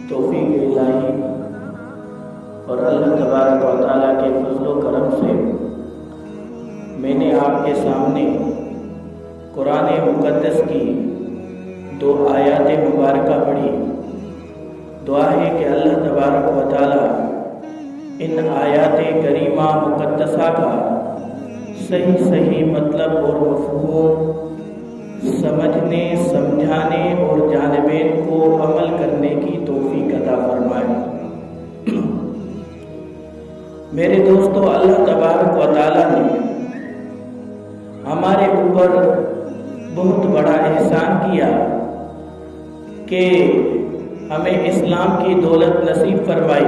توفیق الہی اور اللہ تبارک و تعالیٰ کے فضل و کرم سے میں نے آپ کے سامنے قرآن مقدس کی 2 آیات مبارکہ پڑھی۔ دعا ہے کہ اللہ تبارک و تعالیٰ ان آیات کریمہ مقدسہ کا صحیح مطلب اور مفہوم سمجھنے، سمجھانے اور جانبین کو عمل کرنے کی توفیق عطا فرمائے۔ میرے دوستو، اللہ تبارک و تعالیٰ نے ہمارے اوپر بہت بڑا احسان کیا کہ ہمیں اسلام کی دولت نصیب فرمائی،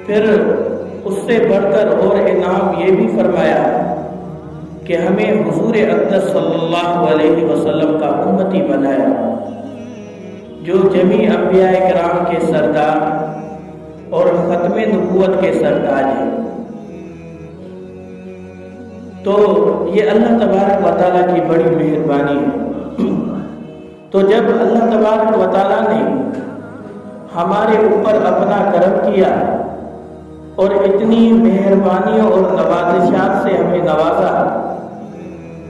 پھر اس سے بڑھ کر اور انعام یہ بھی فرمایا کہ ہمیں حضور اقدس صلی اللہ علیہ وسلم کا امتی بنایا، جو جمیع انبیاء کرام کے سردار اور ختم نبوت کے سردار ہیں۔ تو یہ اللہ تبارک و تعالیٰ کی بڑی مہربانی ہے۔ تو جب اللہ تبارک و تعالیٰ نے ہمارے اوپر اپنا کرم کیا اور اتنی مہربانیوں اور نوازشات سے ہمیں نوازا،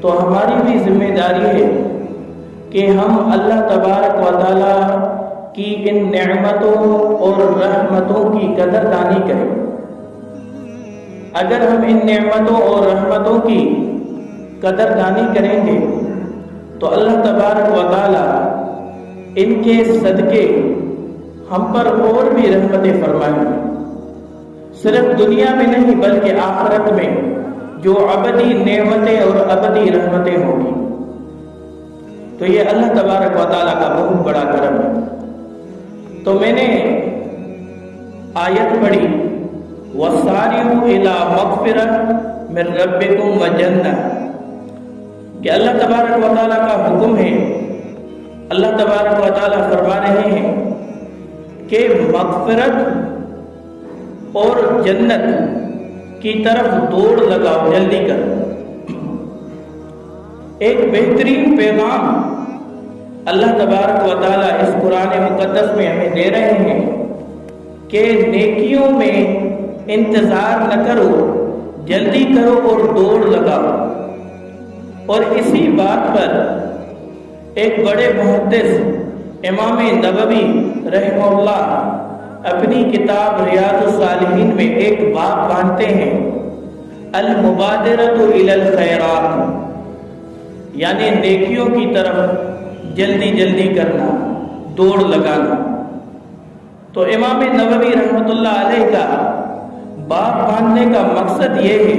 تو ہماری بھی ذمہ داری ہے کہ ہم اللہ تبارک و تعالیٰ کی ان نعمتوں اور رحمتوں کی قدردانی کریں۔ اگر ہم ان نعمتوں اور رحمتوں کی قدردانی کریں گے تو اللہ تبارک و تعالیٰ ان کے صدقے ہم پر اور بھی رحمتیں فرمائیں گے، صرف دنیا میں نہیں بلکہ آخرت میں جو ابدی نعمتیں اور ابدی رحمتیں ہوں گی۔ تو یہ اللہ تبارک و تعالیٰ کا بہت بڑا کرم ہے۔ تو میں نے آیت پڑھی، وَسَارِعُوا إِلَىٰ مَغْفِرَةٍ مِّن رَّبِّكُمْ وَجَنَّةٍ، کہ اللہ تبارک و تعالیٰ کا حکم ہے، اللہ تبارک و تعالیٰ فرما رہے ہیں کہ مغفرت اور جنت کی طرف دوڑ لگاؤ، جلدی کر۔ ایک بہترین پیغام اللہ تبارک و تعالیٰ اس قرآن مقدس میں ہمیں دے رہے ہیں کہ نیکیوں میں انتظار نہ کرو، جلدی کرو اور دوڑ لگاؤ۔ اور اسی بات پر ایک بڑے محدث امام نووی رحمہ اللہ اپنی کتاب ریاض الصالحین میں ایک باب باندھتے ہیں، المبادرۃ الی الخیرات، یعنی نیکیوں کی طرف جلدی کرنا، دوڑ لگانا۔ تو امام نووی رحمۃ اللہ علیہ کا باب باندھنے کا مقصد یہ ہے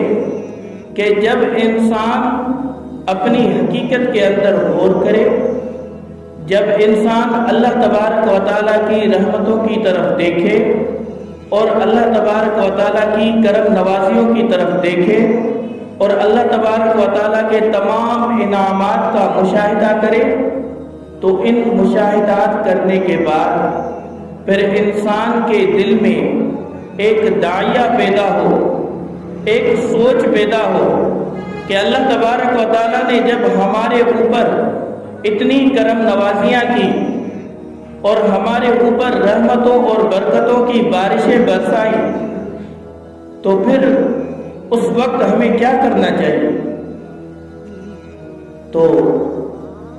کہ جب انسان اپنی حقیقت کے اندر غور کرے، جب انسان اللہ تبارک و تعالیٰ کی رحمتوں کی طرف دیکھے اور اللہ تبارک و تعالیٰ کی کرم نوازیوں کی طرف دیکھے اور اللہ تبارک و تعالیٰ کے تمام انعامات کا مشاہدہ کرے، تو ان مشاہدات کرنے کے بعد پھر انسان کے دل میں ایک داعیہ پیدا ہو، ایک سوچ پیدا ہو کہ اللہ تبارک و تعالیٰ نے جب ہمارے اوپر اتنی کرم نوازیاں کی اور ہمارے اوپر رحمتوں اور برکتوں کی بارشیں برسائی، تو پھر اس وقت ہمیں کیا کرنا چاہیے؟ تو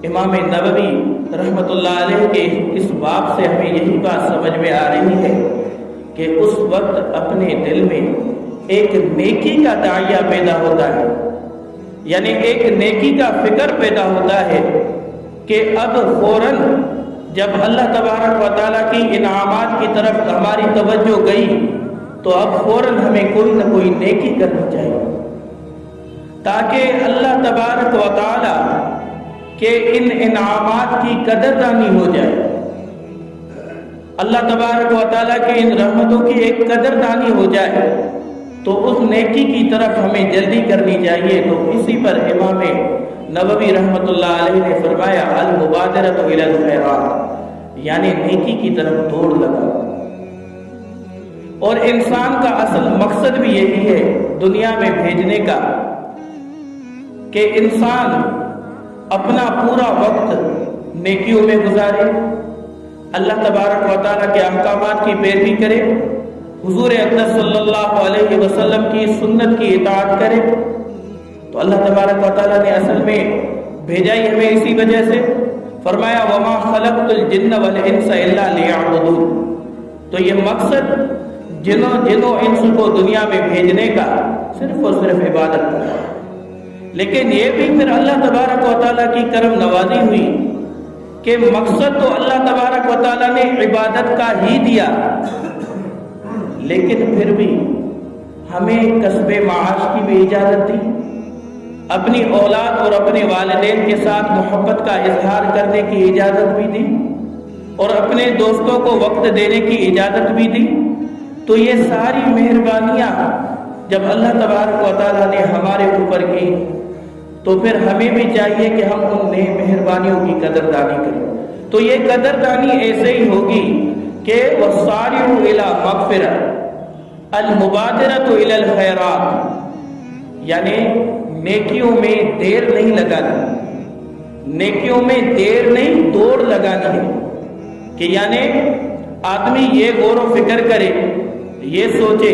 امام نووی رحمۃ اللہ علیہ کے اس باب سے ہمیں یہی بات سمجھ میں آ رہی ہے کہ اس وقت اپنے دل میں ایک نیکی کا داعیہ پیدا ہوتا ہے، یعنی ایک نیکی کا فکر پیدا ہوتا ہے کہ اب فوراً جب اللہ تبارک و تعالیٰ کی انعامات کی طرف ہماری توجہ گئی تو اب فوراً ہمیں کوئی نہ کوئی نیکی کرنی چاہیے، تاکہ اللہ تبارک و تعالیٰ کہ ان انعامات کی قدردانی ہو جائے، اللہ تبارک و تعالیٰ کے ان رحمتوں کی ایک قدردانی ہو جائے، تو اس نیکی کی طرف ہمیں جلدی کرنی چاہیے۔ تو اسی پر امام نووی رحمۃ اللہ علیہ نے فرمایا، المبادرۃ الی الخیرات، یعنی نیکی کی طرف دوڑ لگا۔ اور انسان کا اصل مقصد بھی یہی ہے دنیا میں بھیجنے کا، کہ انسان اپنا پورا وقت نیکیوں میں گزارے، اللہ تبارک و تعالیٰ کے احکامات کی پیروی کرے، حضور اقدس صلی اللہ علیہ وسلم کی سنت کی اطاعت کرے، تو اللہ تبارک و تعالیٰ نے اصل میں بھیجا ہی ہمیں اسی وجہ سے۔ فرمایا وما خلقت الجن والانس الا لیعبدون، تو یہ مقصد جنوں انس کو دنیا میں بھیجنے کا صرف اور صرف عبادت کرنا۔ لیکن یہ بھی پھر اللہ تبارک و تعالیٰ کی کرم نوازی ہوئی کہ مقصد تو اللہ تبارک و تعالیٰ نے عبادت کا ہی دیا، لیکن پھر بھی ہمیں کسب معاش کی بھی اجازت دی، اپنی اولاد اور اپنے والدین کے ساتھ محبت کا اظہار کرنے کی اجازت بھی دی، اور اپنے دوستوں کو وقت دینے کی اجازت بھی دی۔ تو یہ ساری مہربانیاں جب اللہ تبارک و تعالیٰ نے ہمارے اوپر کی، تو پھر ہمیں بھی چاہیے کہ ہم ان مہربانیوں کی قدردانی کریں۔ تو یہ قدردانی ایسے ہی ہوگی کہ وَالسَّارِعُ إِلَى مَغْفِرَةٍ الْمُبَادِرَةُ إِلَى الْخَيْرَاتِ، یعنی نیکیوں میں دیر نہیں لگانی، نیکیوں میں دیر نہیں دوڑ لگانی ہے، کہ یعنی آدمی یہ غور و فکر کرے، یہ سوچے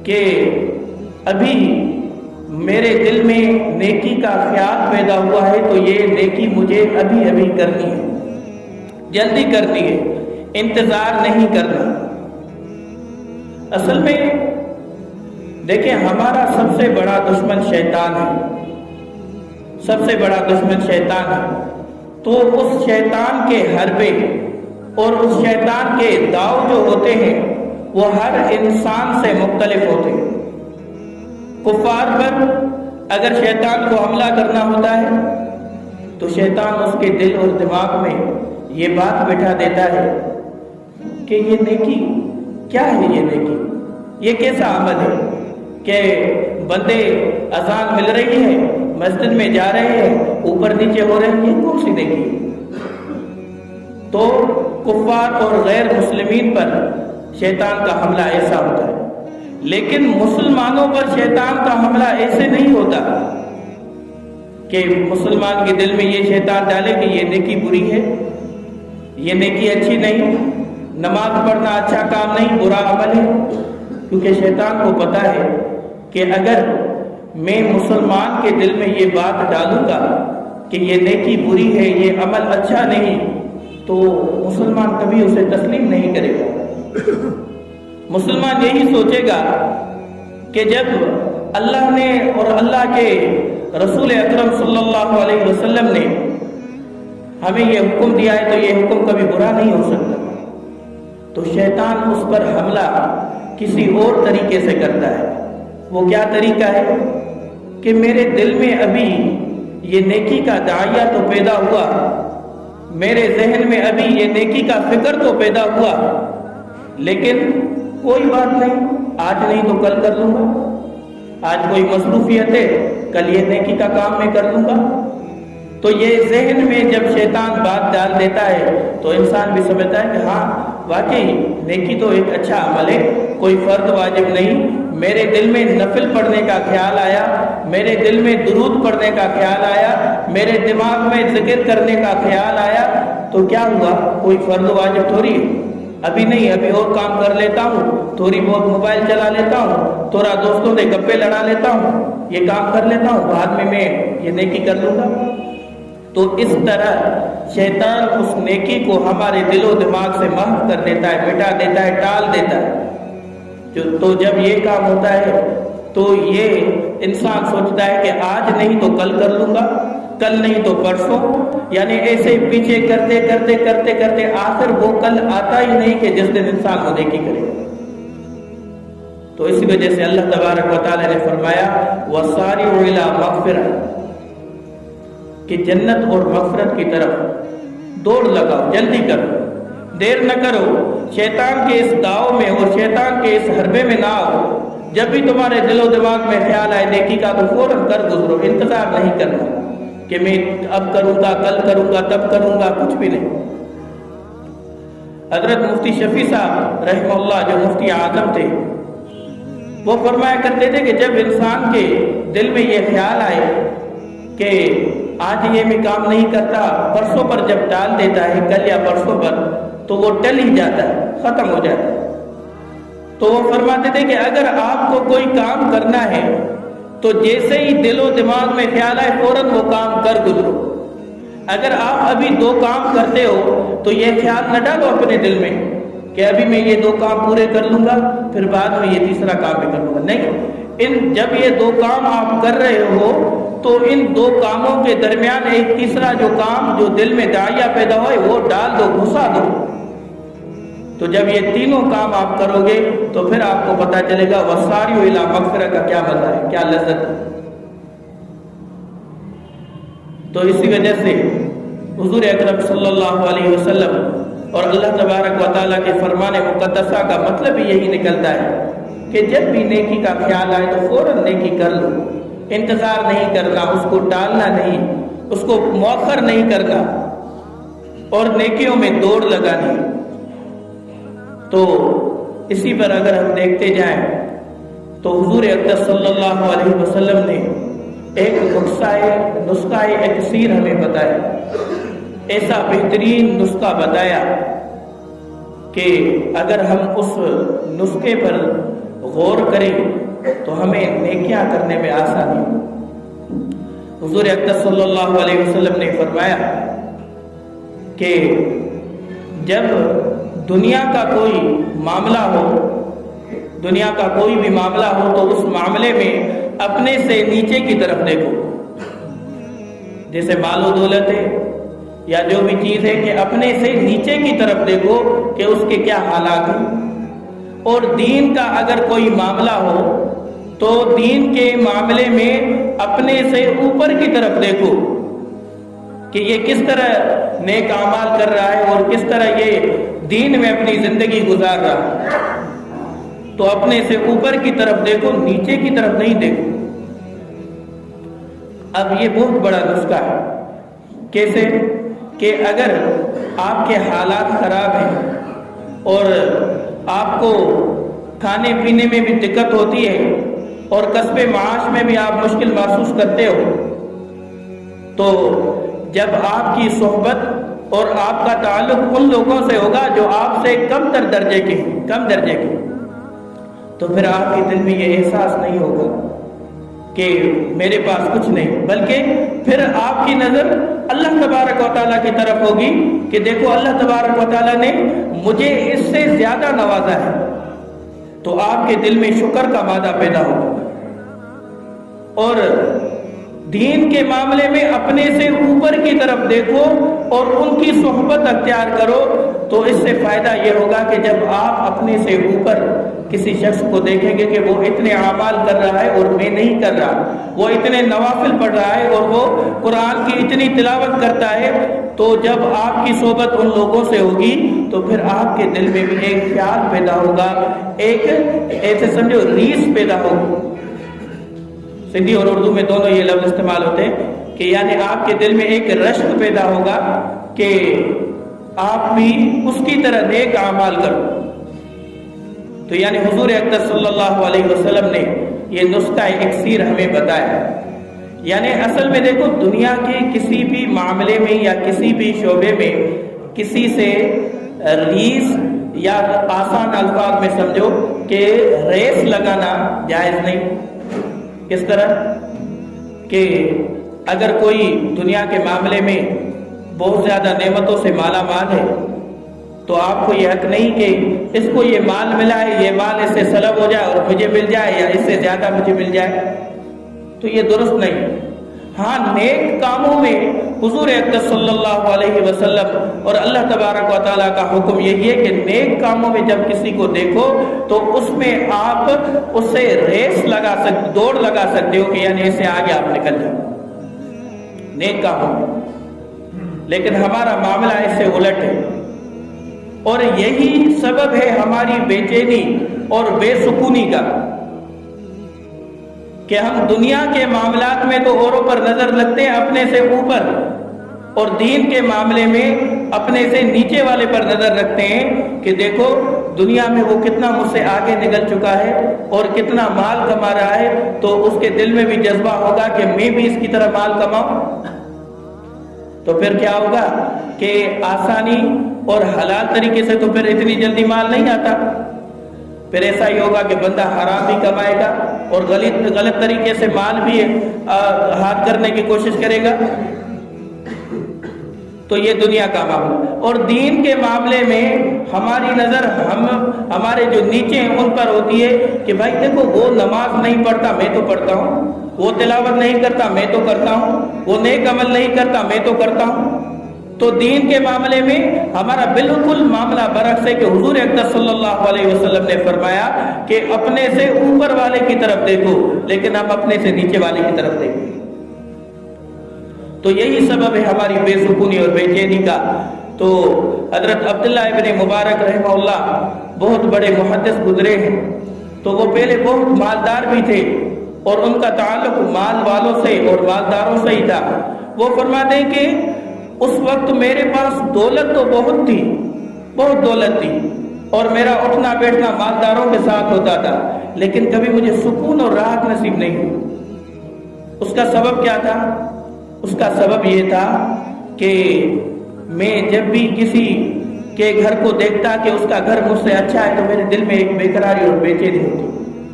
کہ ابھی میرے دل میں نیکی کا خیال پیدا ہوا ہے تو یہ نیکی مجھے ابھی ابھی کرنی ہے، جلدی کرنی ہے، انتظار نہیں کرنا۔ اصل میں دیکھیں ہمارا سب سے بڑا دشمن شیطان ہے، سب سے بڑا دشمن شیطان ہے۔ تو اس شیطان کے حربے اور اس شیطان کے داؤ جو ہوتے ہیں وہ ہر انسان سے مختلف ہوتے ہیں۔ کفار پر اگر شیطان کو حملہ کرنا ہوتا ہے تو شیطان اس کے دل اور دماغ میں یہ بات بٹھا دیتا ہے کہ یہ نیکی کیا ہے، یہ نیکی یہ کیسا عمل ہے کہ بندے اذان مل رہی ہے، مسجد میں جا رہے ہیں، اوپر نیچے ہو رہے ہیں، یہ کون سی نیکی ہے؟ تو کفار اور غیر مسلمین پر شیطان کا حملہ ایسا ہوتا ہے، لیکن مسلمانوں پر شیطان کا حملہ ایسے نہیں ہوتا کہ مسلمان کے دل میں یہ شیطان ڈالے کہ یہ نیکی بری ہے، یہ نیکی اچھی نہیں، نماز پڑھنا اچھا کام نہیں، برا عمل ہے۔ کیونکہ شیطان کو پتا ہے کہ اگر میں مسلمان کے دل میں یہ بات ڈالوں گا کہ یہ نیکی بری ہے، یہ عمل اچھا نہیں، تو مسلمان کبھی اسے تسلیم نہیں کرے گا۔ مسلمان یہی سوچے گا کہ جب اللہ نے اور اللہ کے رسول اکرم صلی اللہ علیہ وسلم نے ہمیں یہ حکم دیا ہے تو یہ حکم کبھی برا نہیں ہو سکتا۔ تو شیطان اس پر حملہ کسی اور طریقے سے کرتا ہے۔ وہ کیا طریقہ ہے کہ میرے دل میں ابھی یہ نیکی کا داعیہ تو پیدا ہوا، میرے ذہن میں ابھی یہ نیکی کا فکر تو پیدا ہوا، لیکن کوئی بات نہیں، آج نہیں تو کل کر لوں گا، آج کوئی مصروفیت ہے، کل یہ نیکی کا کام میں کر لوں گا۔ تو یہ ذہن میں جب شیطان بات ڈال دیتا ہے تو انسان بھی سمجھتا ہے کہ ہاں واقعی نیکی تو ایک اچھا عمل ہے، کوئی فرض واجب نہیں، میرے دل میں نفل پڑھنے کا خیال آیا، میرے دل میں درود پڑھنے کا خیال آیا، میرے دماغ میں ذکر کرنے کا خیال آیا، تو کیا ہوا؟ کوئی فرض واجب تھوڑی ہے، ابھی نہیں، ابھی اور کام کر لیتا ہوں، تھوڑی بہت موبائل چلا لیتا ہوں، تھوڑا دوستوں سے گپے لڑا لیتا ہوں، یہ کام کر لیتا ہوں، بعد میں یہ نیکی کر لوں گا۔ تو اس طرح شیطان اس نیکی کو ہمارے دل و دماغ سے محو کر دیتا ہے، مٹا دیتا ہے، ٹال دیتا ہے۔ تو جب یہ کام ہوتا ہے تو یہ انسان سوچتا ہے کہ آج نہیں تو کل کر لوں گا، کل نہیں تو پرسوں، یعنی ایسے پیچھے کرتے کرتے کرتے کرتے آخر وہ کل آتا ہی نہیں کہ جس دن انسان وہ نیکی کرے۔ تو اسی وجہ سے اللہ تبارک و تعالی نے فرمایا وَسَارِعُوا إِلَىٰ مَغْفِرَةٍ، کہ جنت اور مغفرت کی طرف دوڑ لگاؤ، جلدی کرو، دیر نہ کرو، شیطان کے اس داؤ میں اور شیطان کے اس حربے میں نہ آؤ۔ جب بھی تمہارے دل و دماغ میں خیال آئے نیکی کا تو فوراً کر گزرو، انتظار نہیں کرنا کہ میں اب کروں گا، کل کروں گا، تب کروں گا، کچھ بھی نہیں۔ حضرت مفتی شفیع صاحب رحمہ اللہ جو مفتی اعظم تھے، وہ فرمایا کرتے تھے کہ جب انسان کے دل میں یہ خیال آئے کہ آج یہ میں کام نہیں کرتا، پرسوں پر جب ٹال دیتا ہے، کل یا پرسوں پر، تو وہ ٹل ہی جاتا ہے، ختم ہو جاتا ہے۔ تو وہ فرماتے تھے کہ اگر آپ کو کوئی کام کرنا ہے تو جیسے ہی دل و دماغ میں خیال آئے فوراً وہ کام کر گزرو۔ اگر آپ ابھی 2 کام کرتے ہو تو یہ خیال نہ ڈالو اپنے دل میں کہ ابھی میں یہ 2 کام پورے کر لوں گا پھر بعد میں یہ تیسرا کام بھی کر لوں گا، نہیں، جب یہ 2 کام آپ کر رہے ہو تو ان 2 کاموں کے درمیان ایک تیسرا جو کام جو دل میں داعیہ پیدا ہوئے وہ ڈال دو، گھسا دو۔ تو جب یہ تینوں کام آپ کرو گے تو پھر آپ کو پتا چلے گا وساریو الی مغفرہ کا کیا مزہ ہے، کیا لذت ہے۔ تو اسی وجہ سے حضور اکرم صلی اللہ علیہ وسلم اور اللہ تبارک و تعالیٰ کے فرمان مقدسہ کا مطلب یہی نکلتا ہے کہ جب بھی نیکی کا خیال آئے تو فوراً نیکی کر لو، انتظار نہیں کرنا، اس کو ٹالنا نہیں، اس کو مؤخر نہیں کرنا اور نیکیوں میں دوڑ لگانی۔ تو اسی پر اگر ہم دیکھتے جائیں تو حضور اقدس صلی اللہ علیہ وسلم نے ایک نسخہ اکسیر ہمیں بتایا، ایسا بہترین نسخہ بتایا کہ اگر ہم اس نسخے پر غور کریں تو ہمیں نیکیاں کرنے میں آسانی ہو۔ حضور اقدس صلی اللہ علیہ وسلم نے فرمایا کہ جب دنیا کا کوئی معاملہ ہو، دنیا کا کوئی بھی معاملہ ہو تو اس معاملے میں اپنے سے نیچے کی طرف دیکھو، جیسے مال و دولت ہے یا جو بھی چیز ہے کہ اپنے سے نیچے کی طرف دیکھو کہ اس کے کیا حالات ہیں۔ اور دین کا اگر کوئی معاملہ ہو تو دین کے معاملے میں اپنے سے اوپر کی طرف دیکھو کہ یہ کس طرح نیک اعمال کر رہا ہے اور کس طرح یہ دین میں اپنی زندگی گزار رہا ہے۔ تو اپنے سے اوپر کی طرف دیکھو، نیچے کی طرف نہیں دیکھو۔ اب یہ بہت بڑا نسخہ ہے۔ کیسے؟ کہ اگر آپ کے حالات خراب ہیں اور آپ کو کھانے پینے میں بھی دقت ہوتی ہے اور کسب معاش میں بھی آپ مشکل محسوس کرتے ہو، تو جب آپ کی صحبت اور آپ کا تعلق ان لوگوں سے ہوگا جو آپ سے کم درجے کے تو پھر آپ کے دل میں یہ احساس نہیں ہوگا کہ میرے پاس کچھ نہیں، بلکہ پھر آپ کی نظر اللہ تبارک و تعالیٰ کی طرف ہوگی کہ دیکھو اللہ تبارک و تعالیٰ نے مجھے اس سے زیادہ نوازا ہے، تو آپ کے دل میں شکر کا مادہ پیدا ہوگا۔ اور دین کے معاملے میں اپنے سے اوپر کی طرف دیکھو اور ان کی صحبت اختیار کرو، تو اس سے فائدہ یہ ہوگا کہ جب آپ اپنے سے اوپر کسی شخص کو دیکھیں گے کہ وہ اتنے اعمال کر رہا ہے اور میں نہیں کر رہا، وہ اتنے نوافل پڑھ رہا ہے اور وہ قرآن کی اتنی تلاوت کرتا ہے، تو جب آپ کی صحبت ان لوگوں سے ہوگی تو پھر آپ کے دل میں بھی ایک خیال پیدا ہوگا، ایک ایسے سمجھو ریس پیدا ہوگی۔ سندھی اور اردو میں دونوں یہ لفظ استعمال ہوتے ہیں کہ یعنی آپ کے دل میں ایک رشک پیدا ہوگا کہ آپ بھی اس کی طرح نیک اعمال کرو۔ تو یعنی حضور اقدس صلی اللہ علیہ وسلم نے یہ نسخہ اکسیر ہمیں بتایا۔ یعنی اصل میں دیکھو، دنیا کے کسی بھی معاملے میں یا کسی بھی شعبے میں کسی سے ریس یا آسان الفاظ میں سمجھو کہ ریس لگانا جائز نہیں۔ کس طرح کہ اگر کوئی دنیا کے معاملے میں بہت زیادہ نعمتوں سے مالا مال ہے تو آپ کو یہ حق نہیں کہ اس کو یہ مال ملا ہے، یہ مال اس سے سلب ہو جائے اور مجھے مل جائے یا اس سے زیادہ مجھے مل جائے، تو یہ درست نہیں۔ ہاں، نیک کاموں میں حضور اقدس صلی اللہ علیہ وسلم اور اللہ تبارک و تعالیٰ کا حکم یہی ہے کہ نیک کاموں میں جب کسی کو دیکھو تو اس میں آپ اس سے ریس لگا سکتے، دوڑ لگا سکتے ہو کہ یعنی اس سے آگے آپ نکل جاؤ نیک کاموں میں۔ لیکن ہمارا معاملہ اس سے الٹ ہے اور یہی سبب ہے ہماری بے چینی اور بے سکونی کا کہ ہم دنیا کے معاملات میں تو اوروں پر نظر رکھتے ہیں اپنے سے اوپر، اور دین کے معاملے میں اپنے سے نیچے والے پر نظر رکھتے ہیں کہ دیکھو دنیا میں وہ کتنا مجھ سے آگے نکل چکا ہے اور کتنا مال کما رہا ہے، تو اس کے دل میں بھی جذبہ ہوگا کہ میں بھی اس کی طرح مال کماؤں۔ تو پھر کیا ہوگا کہ آسانی اور حلال طریقے سے تو پھر اتنی جلدی مال نہیں آتا، پھر ایسا ہی ہوگا کہ بندہ حرام بھی کمائے گا اور غلط طریقے سے مال بھی ہاتھ کرنے کی کوشش کرے گا۔ تو یہ دنیا کا معاملہ، اور دین کے معاملے میں ہماری نظر ہمارے جو نیچے ہیں ان پر ہوتی ہے کہ بھائی دیکھو وہ نماز نہیں پڑھتا میں تو پڑھتا ہوں، وہ تلاوت نہیں کرتا میں تو کرتا ہوں، وہ نیک عمل نہیں کرتا میں تو کرتا ہوں۔ تو دین کے معاملے میں ہمارا بالکل معاملہ برعکس ہے کہ حضور اقدس صلی اللہ علیہ وسلم نے فرمایا کہ اپنے سے اوپر والے کی طرف دیکھو لیکن ہم اپنے سے نیچے والے کی طرف دیکھیں۔ تو یہی سبب ہے ہماری بے سکونی اور بے چینی کا۔ تو حضرت عبداللہ ابن مبارک رحمہ اللہ بہت بڑے محدث گزرے ہیں، تو وہ پہلے بہت مالدار بھی تھے اور ان کا تعلق مال والوں سے اور مالداروں سے ہی تھا۔ وہ فرماتے ہیں کہ اس وقت میرے پاس دولت تو بہت تھی، بہت دولت تھی، اور میرا اٹھنا بیٹھنا مالداروں کے ساتھ ہوتا تھا، لیکن کبھی مجھے سکون اور راحت نصیب نہیں ہوئی۔ اس کا سبب کیا تھا؟ اس کا سبب یہ تھا کہ میں جب بھی کسی کے گھر کو دیکھتا کہ اس کا گھر مجھ سے اچھا ہے تو میرے دل میں ایک بے قراری اور بے چینی ہوتی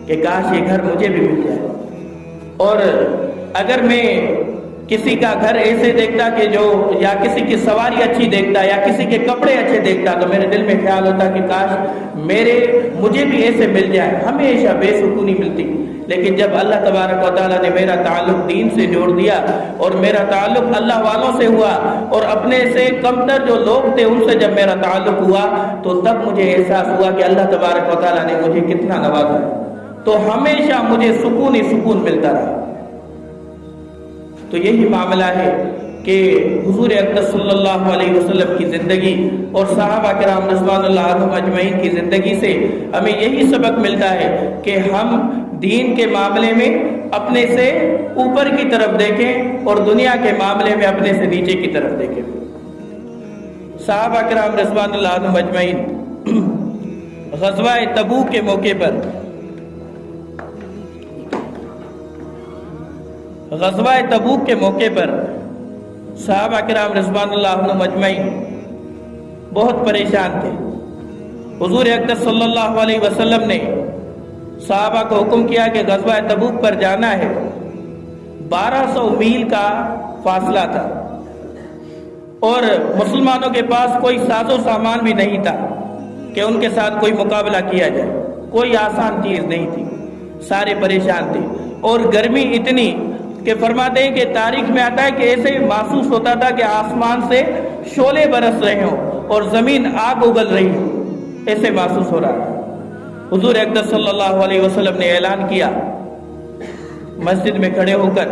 کہ کاش یہ گھر مجھے بھی مل جائے۔ اور اگر میں کسی کا گھر ایسے دیکھتا کہ جو یا کسی کی سواری اچھی دیکھتا یا کسی کے کپڑے اچھے دیکھتا تو میرے دل میں خیال ہوتا کہ کاش مجھے بھی ایسے مل جائے، ہمیشہ بے سکونی ملتی۔ لیکن جب اللہ تبارک و تعالیٰ نے میرا تعلق دین سے جوڑ دیا اور میرا تعلق اللہ والوں سے ہوا اور اپنے سے کمتر جو لوگ تھے ان سے جب میرا تعلق ہوا تو تب مجھے احساس ہوا کہ اللہ تبارک و تعالیٰ نے مجھے کتنا نوازا ہے، تو ہمیشہ مجھے سکون ہی سکون ملتا رہا۔ تو یہی معاملہ ہے کہ حضور اقدس صلی اللہ علیہ وسلم کی زندگی اور صحابہ کرام رضوان اللہ عنہم اجمعین کی زندگی سے ہمیں یہی سبق ملتا ہے کہ ہم دین کے معاملے میں اپنے سے اوپر کی طرف دیکھیں اور دنیا کے معاملے میں اپنے سے نیچے کی طرف دیکھیں۔ صحابہ کرام رضوان اللہ عنہم اجمعین غزوہ تبوک کے موقع پر غزوہ تبوک کے موقع پر صحابہ کرام رضوان اللہ عنہم اجمعین بہت پریشان تھے۔ حضور اقدس صلی اللہ علیہ وسلم نے صحابہ کو حکم کیا کہ غزوہ تبوک پر جانا ہے۔ 1200 میل کا فاصلہ تھا اور مسلمانوں کے پاس کوئی ساز و سامان بھی نہیں تھا کہ ان کے ساتھ کوئی مقابلہ کیا جائے، کوئی آسان چیز نہیں تھی، سارے پریشان تھے، اور گرمی اتنی کہ فرماتے ہیں کہ تاریخ میں آتا ہے کہ ایسے محسوس ہوتا تھا کہ آسمان سے شعلے برس رہے ہوں اور زمین آگ اگل رہی ہو، ایسے محسوس ہو رہا تھا۔ حضور اقدس صلی اللہ علیہ وسلم نے اعلان کیا مسجد میں کھڑے ہو کر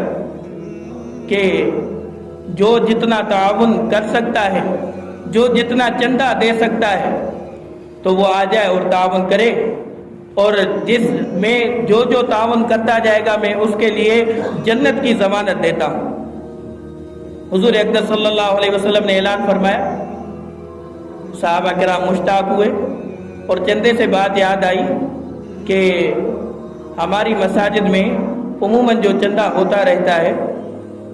کہ جو جتنا تعاون کر سکتا ہے، جو جتنا چندہ دے سکتا ہے تو وہ آ جائے اور تعاون کرے، اور جس میں جو تعاون کرتا جائے گا میں اس کے لیے جنت کی ضمانت دیتا ہوں۔ حضور اقدس صلی اللہ علیہ وسلم نے اعلان فرمایا، صحابہ کرام مشتاق ہوئے اور چندے سے بات یاد آئی کہ ہماری مساجد میں عموماً جو چندہ ہوتا رہتا ہے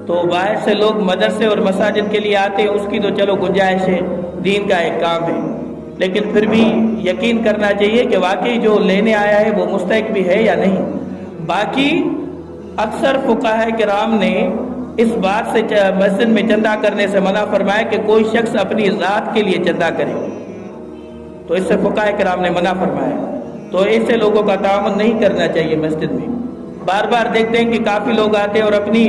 تو باہر سے لوگ مدرسے اور مساجد کے لیے آتے ہیں، اس کی تو چلو گنجائش ہے، دین کا ایک کام ہے، لیکن پھر بھی یقین کرنا چاہیے کہ واقعی جو لینے آیا ہے وہ مستحق بھی ہے یا نہیں۔ باقی اکثر فقہاء کرام نے اس بات سے مسجد میں چندہ کرنے سے منع فرمایا کہ کوئی شخص اپنی ذات کے لیے چندہ کرے، تو اس سے فقہاء کرام نے منع فرمایا۔ تو ایسے لوگوں کا تعاون نہیں کرنا چاہیے مسجد میں۔ بار بار دیکھتے ہیں کہ کافی لوگ آتے ہیں اور اپنی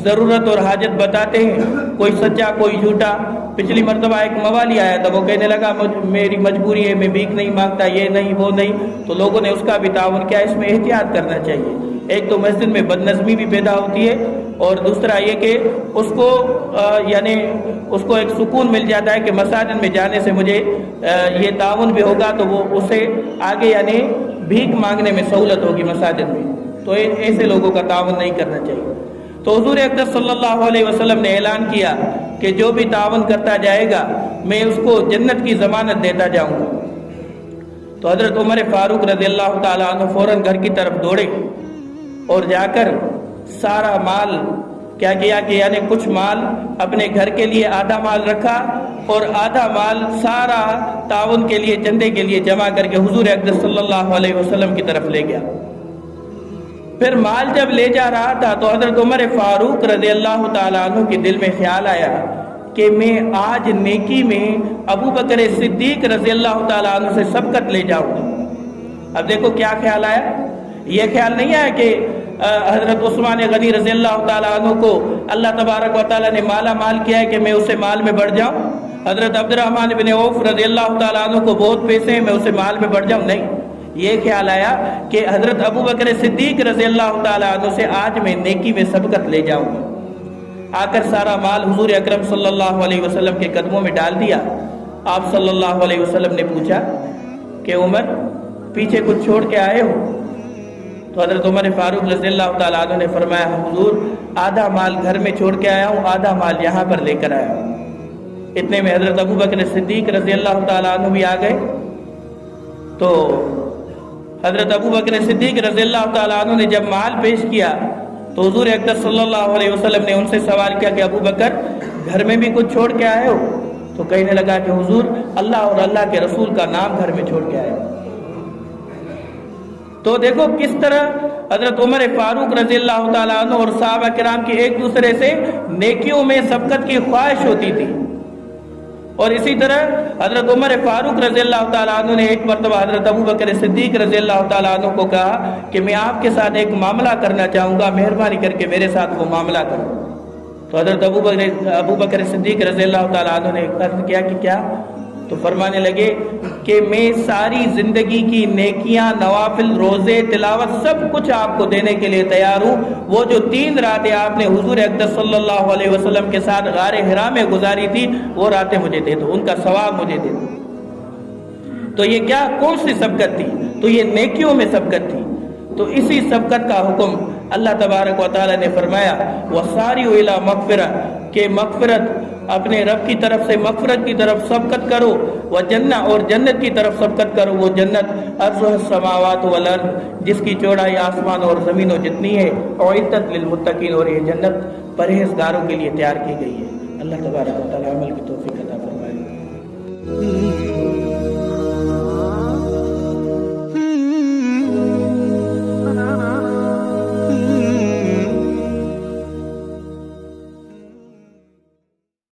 ضرورت اور حاجت بتاتے ہیں، کوئی سچا کوئی جھوٹا۔ پچھلی مرتبہ ایک موالی آیا تھا، وہ کہنے لگا میری مجبوری ہے، میں بھیک نہیں مانگتا، یہ نہیں وہ نہیں، تو لوگوں نے اس کا بھی تعاون کیا۔ اس میں احتیاط کرنا چاہیے۔ ایک تو مسجد میں بد نظمی بھی پیدا ہوتی ہے، اور دوسرا یہ کہ اس کو ایک سکون مل جاتا ہے کہ مساجد میں جانے سے مجھے یہ تعاون بھی ہوگا تو وہ اسے آگے بھیک مانگنے میں سہولت ہوگی مساجد میں۔ تو ایسے لوگوں کا تعاون نہیں کرنا چاہیے۔ تو حضور اقدس صلی اللہ علیہ وسلم نے اعلان کیا کہ جو بھی تعاون کرتا جائے گا میں اس کو جنت کی ضمانت دیتا جاؤں گا۔ تو حضرت عمر فاروق رضی اللہ تعالیٰ عنہ فوراً گھر کی طرف دوڑے اور جا کر سارا مال کیا کیا کہ یعنی کچھ مال اپنے گھر کے لیے آدھا مال رکھا اور آدھا مال سارا تعاون کے لیے چندے کے لیے جمع کر کے حضور اقدس صلی اللہ علیہ وسلم کی طرف لے گیا۔ پھر مال جب لے جا رہا تھا تو حضرت عمر فاروق رضی اللہ تعالیٰ عنہ کے دل میں خیال آیا کہ میں آج نیکی میں ابو بکر صدیق رضی اللہ تعالیٰ عنہ سے سبقت لے جاؤں گا۔ اب دیکھو کیا خیال آیا، یہ خیال نہیں آیا کہ حضرت عثمان غنی رضی اللہ تعالیٰ عنہ کو اللہ تبارک و تعالیٰ نے مالا مال کیا ہے کہ میں اسے مال میں بڑھ جاؤں، حضرت عبد الرحمن بن عوف رضی اللہ تعالیٰ عنہ کو بہت پیسے ہیں میں اسے مال میں بڑھ جاؤں، نہیں، یہ خیال آیا کہ حضرت ابو بکر صدیق رضی اللہ تعالیٰ عنہ سے آج میں نیکی میں سبقت لے جاؤں گا۔ آ کر سارا مال حضور اکرم صلی اللہ علیہ وسلم کے قدموں میں ڈال دیا۔ آپ صلی اللہ علیہ وسلم نے پوچھا کہ عمر پیچھے کچھ چھوڑ کے آئے ہو؟ تو حضرت عمر فاروق رضی اللہ تعالیٰ عنہ نے فرمایا حضور آدھا مال گھر میں چھوڑ کے آیا ہوں، آدھا مال یہاں پر لے کر آیا ہوں۔ اتنے میں حضرت ابو بکر صدیق رضی اللہ تعالیٰ عنہ بھی آ گئے۔ تو حضرت ابو بکر صدیق رضی اللہ تعالیٰ عنہ نے جب مال پیش کیا تو حضور اقدس صلی اللہ علیہ وسلم نے ان سے سوال کیا کہ ابو بکر گھر میں بھی کچھ چھوڑ کے آئے ہو؟ تو کہنے لگا کہ حضور اللہ اور اللہ کے رسول کا نام گھر میں چھوڑ کے آئے ہو۔ تو دیکھو کس طرح حضرت عمر فاروق رضی اللہ تعالیٰ عنہ اور صحابہ کرام کی ایک دوسرے سے نیکیوں میں سبقت کی خواہش ہوتی تھی۔ اور اسی طرح حضرت عمر فاروق رضی اللہ تعالیٰ عنہ نے ایک مرتبہ حضرت ابو بکر صدیق رضی اللہ تعالیٰ عنہ کو کہا کہ میں آپ کے ساتھ ایک معاملہ کرنا چاہوں گا، مہربانی کر کے میرے ساتھ وہ معاملہ کرو۔ تو حضرت ابو بکر صدیق رضی اللہ تعالیٰ عنہ نے عرض کیا کہ کیا؟ تو فرمانے لگے کہ میں ساری زندگی کی نیکیاں، نوافل، روزے، تلاوت سب کچھ آپ کو دینے کے لیے تیار ہوں۔ وہ جو 3 راتیں آپ نے حضور اقدس صلی اللہ علیہ وسلم کے ساتھ غار حرا میں گزاری تھی وہ راتیں مجھے دے دو، ان کا ثواب مجھے دے دو۔ تو یہ کیا کون سی سبقت تھی؟ تو یہ نیکیوں میں سبقت تھی۔ تو اسی سبقت کا حکم اللہ تبارک و تعالی نے فرمایا وَسَارِعُوا إِلَىٰ مَغْفِرَةٍ کہ مغفرت اپنے رب کی طرف سے مغفرت کی طرف سبقت کرو، وجنہ اور جنت کی طرف سبقت کرو، وہ جنت عرضها السماوات والارض جس کی چوڑائی آسمان اور زمینوں جتنی ہے، اعدت للمتقین اور یہ جنت پرہیزگاروں کے لیے تیار کی گئی ہے۔ اللہ تبارک و تعالی عمل کی توفیق عطا فرمائے۔